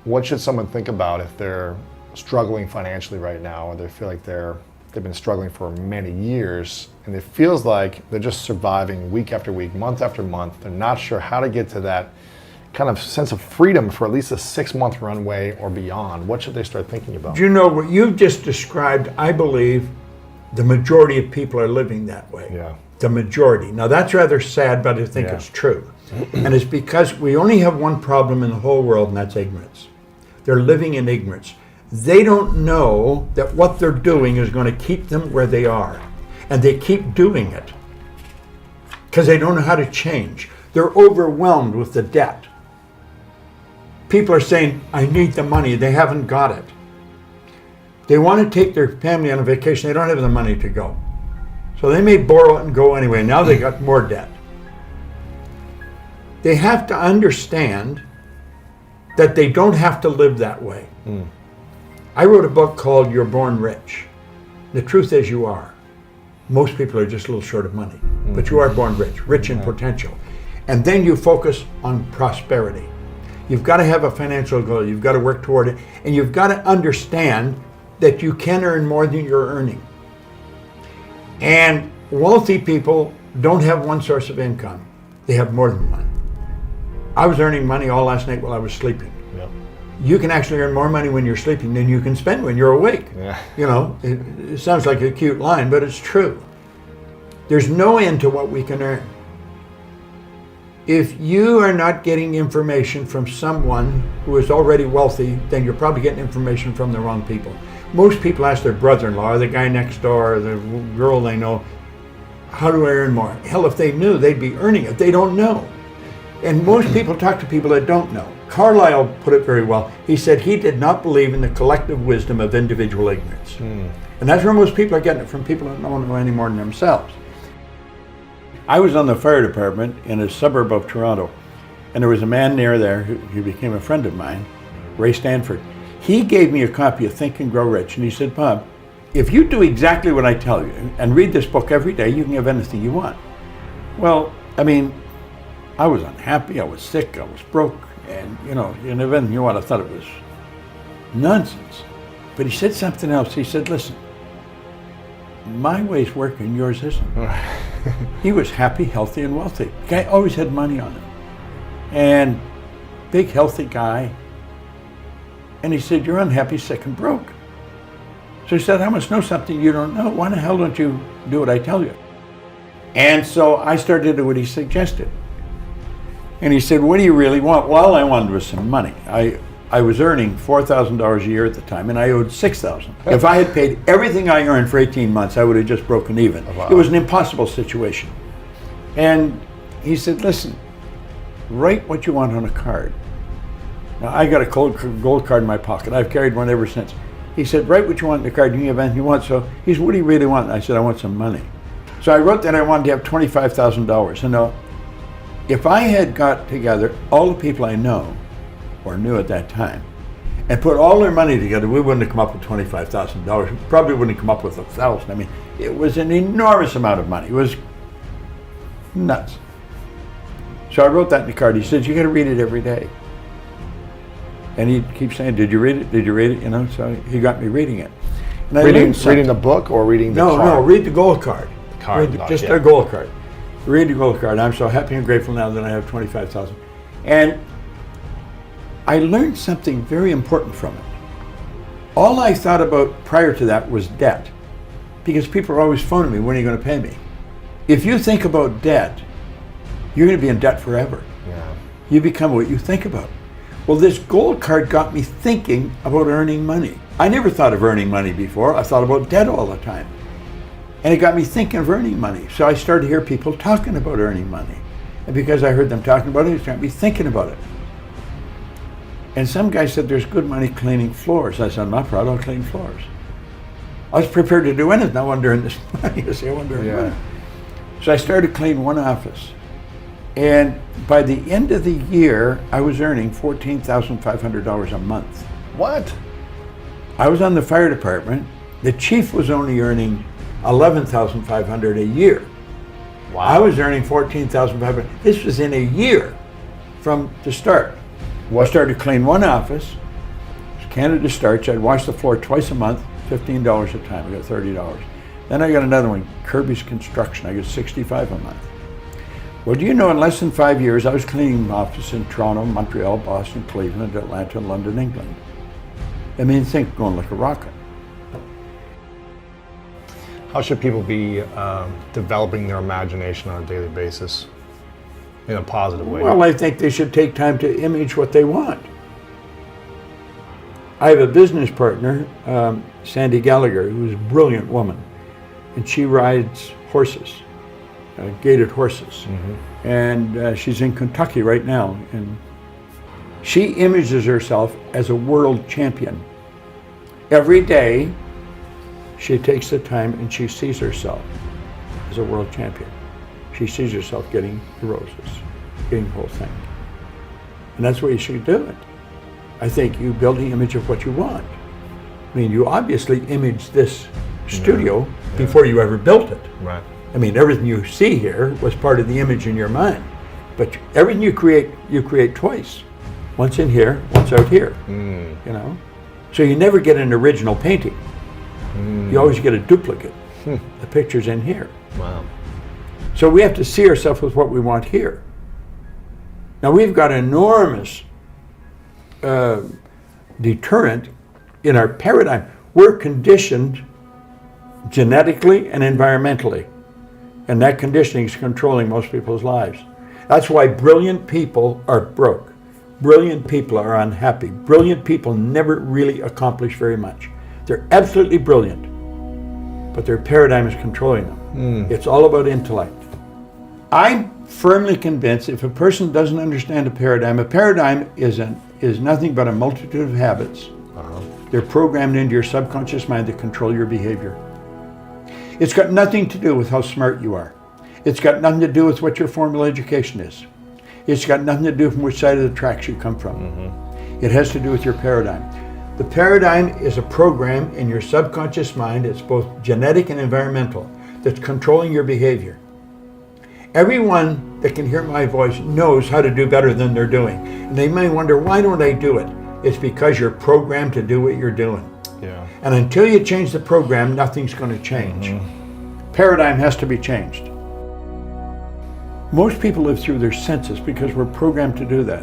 what should someone think about if they're struggling financially right now, or they feel like they've been struggling for many years, and it feels like they're just surviving week after week, month after month. They're not sure how to get to that kind of sense of freedom for at least a 6-month runway or beyond. What should they start thinking about? Do you know what you've just described? I believe the majority of people are living that way. Yeah. The majority. Now that's rather sad, but I think it's true. And it's because we only have one problem in the whole world, and that's ignorance. They're living in ignorance. They don't know that what they're doing is going to keep them where they are. And they keep doing it because they don't know how to change. They're overwhelmed with the debt. People are saying, I need the money. They haven't got it. They want to take their family on a vacation. They don't have the money to go. So they may borrow it and go anyway. Now they got more debt. They have to understand that they don't have to live that way. I wrote a book called You're Born Rich. The truth is you are. Most people are just a little short of money, but you are born rich, rich in potential. And then you focus on prosperity. You've got to have a financial goal. You've got to work toward it. And you've got to understand that you can earn more than you're earning. And wealthy people don't have one source of income. They have more than one. I was earning money all last night while I was sleeping. Yeah. You can actually earn more money when you're sleeping than you can spend when you're awake. Yeah. You know, it sounds like a cute line, but it's true. There's no end to what we can earn. If you are not getting information from someone who is already wealthy, then you're probably getting information from the wrong people. Most people ask their brother-in-law, or the guy next door, or the girl they know, how do I earn more? Hell, if they knew, they'd be earning it. They don't know. And most people talk to people that don't know. Carlyle put it very well. He said he did not believe in the collective wisdom of individual ignorance. And that's where most people are getting it from, people that don't know any more than themselves. I was on the fire department in a suburb of Toronto, and there was a man near there who became a friend of mine, Ray Stanford. He gave me a copy of Think and Grow Rich, and he said, Bob, if you do exactly what I tell you and read this book every day, you can have anything you want. Well, I mean, I was unhappy, I was sick, I was broke, and you know, you have anything you want. I thought it was nonsense. But he said something else. He said, listen, my way's working, yours isn't. He was happy, healthy, and wealthy. The guy always had money on him. And big, healthy guy. And he said, you're unhappy, sick, and broke. So he said, I must know something you don't know. Why the hell don't you do what I tell you? And so I started to do what he suggested. And he said, what do you really want? Well, all I wanted was some money. I was earning $4,000 a year at the time, and I owed $6,000. If I had paid everything I earned for 18 months, I would have just broken even. Wow. It was an impossible situation. And he said, listen, write what you want on a card. Now, I got a gold card in my pocket. I've carried one ever since. He said, write what you want on the card. You can have anything you want. So he said, what do you really want? And I said, I want some money. So I wrote that I wanted to have $25,000. And now, if I had got together all the people I know, or knew at that time, and put all their money together, we wouldn't have come up with $25,000. We probably wouldn't have come up with $1,000. I mean, it was an enormous amount of money. It was nuts. So I wrote that in the card. He said, you got to read it every day. And he keeps saying, did you read it? Did you read it? You know, so he got me reading it. And I reading the book or reading the card? No, read the gold card. The card, just a gold card. Read the gold card. I'm so happy and grateful now that I have $25,000. And I learned something very important from it. All I thought about prior to that was debt, because people are always phoning me, when are you going to pay me? If you think about debt, you're going to be in debt forever. Yeah. You become what you think about. Well, this gold card got me thinking about earning money. I never thought of earning money before. I thought about debt all the time. And it got me thinking of earning money. So I started to hear people talking about earning money. And because I heard them talking about it got me thinking about it. And some guy said, there's good money cleaning floors. I said, I'm not proud, I'll clean floors. I was prepared to do anything. I wanted to earn this money. I wanted to earn money. So I started to clean one office. And by the end of the year, I was earning $14,500 a month. What? I was on the fire department. The chief was only earning $11,500 a year. Wow. I was earning $14,500. This was in a year from the start. I started to clean one office, Canada Starch. I'd wash the floor twice a month, $15 a time. I got $30. Then I got another one, Kirby's Construction. I got $65 a month. Well, do you know, in less than 5 years, I was cleaning an office in Toronto, Montreal, Boston, Cleveland, Atlanta, London, England. I mean, think going like a rocket. How should people be developing their imagination on a daily basis in a positive way? Well, I think they should take time to image what they want. I have a business partner, Sandy Gallagher, who's a brilliant woman, and she rides horses, gaited horses. Mm-hmm. And she's in Kentucky right now, and she images herself as a world champion. Every day, she takes the time and she sees herself as a world champion. She sees herself getting the roses, getting the whole thing. And that's the way you should do it. I think you build the image of what you want. I mean, you obviously imaged this studio before you ever built it. Right. I mean, everything you see here was part of the image in your mind. But everything you create twice. Once in here, once out here, you know? So you never get an original painting. You always get a duplicate. The picture's in here. Wow. So we have to see ourselves with what we want here. Now we've got enormous deterrent in our paradigm. We're conditioned genetically and environmentally. And that conditioning is controlling most people's lives. That's why brilliant people are broke. Brilliant people are unhappy. Brilliant people never really accomplish very much. They're absolutely brilliant, but their paradigm is controlling them. It's all about intellect. I'm firmly convinced if a person doesn't understand a paradigm is nothing but a multitude of habits. They're programmed into your subconscious mind to control your behavior. It's got nothing to do with how smart you are. It's got nothing to do with what your formal education is. It's got nothing to do from which side of the tracks you come from. It has to do with your paradigm. The paradigm is a program in your subconscious mind. It's both genetic and environmental that's controlling your behavior. Everyone that can hear my voice knows how to do better than they're doing. And they may wonder, why don't I do it? It's because you're programmed to do what you're doing. Yeah. And until you change the program, nothing's going to change. Paradigm has to be changed. Most people live through their senses because we're programmed to do that.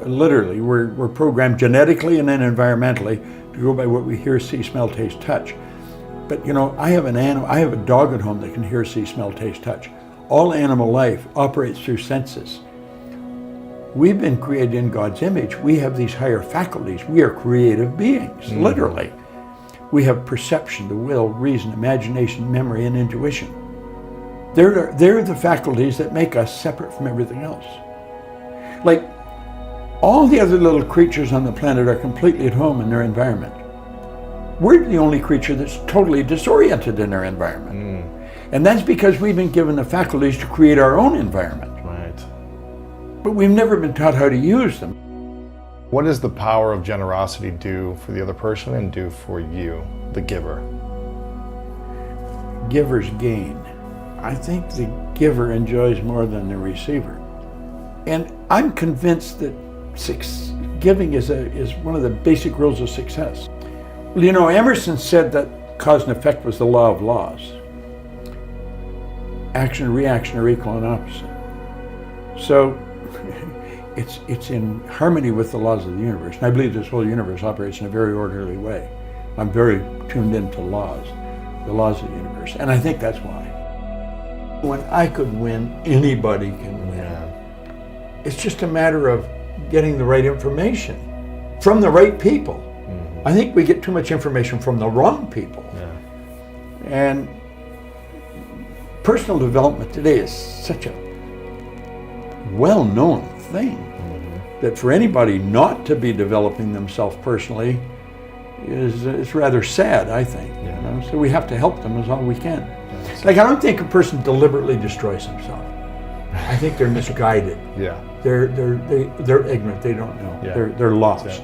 Literally, we're programmed genetically and then environmentally to go by what we hear, see, smell, taste, touch. But you know, I have a dog at home that can hear, see, smell, taste, touch. All animal life operates through senses. We've been created in God's image. We have these higher faculties. We are creative beings, literally. We have perception, the will, reason, imagination, memory, and intuition. They're the faculties that make us separate from everything else. Like, all the other little creatures on the planet are completely at home in their environment. We're the only creature that's totally disoriented in our environment. And that's because we've been given the faculties to create our own environment. Right. But we've never been taught how to use them. What does the power of generosity do for the other person and do for you, the giver? Givers gain. I think the giver enjoys more than the receiver. And I'm convinced that giving is one of the basic rules of success. Well, you know, Emerson said that cause and effect was the law of laws. Action and reaction are equal and opposite. So it's in harmony with the laws of the universe. And I believe this whole universe operates in a very orderly way. I'm very tuned into laws, the laws of the universe. And I think that's why. When I could win, anybody can win. It's just a matter of getting the right information from the right people. I think we get too much information from the wrong people. And personal development today is such a well-known thing that for anybody not to be developing themselves personally is rather sad, I think. You know? So we have to help them as all we can. Like, I don't think a person deliberately destroys himself. I think they're misguided. They're ignorant. They don't know. They're lost.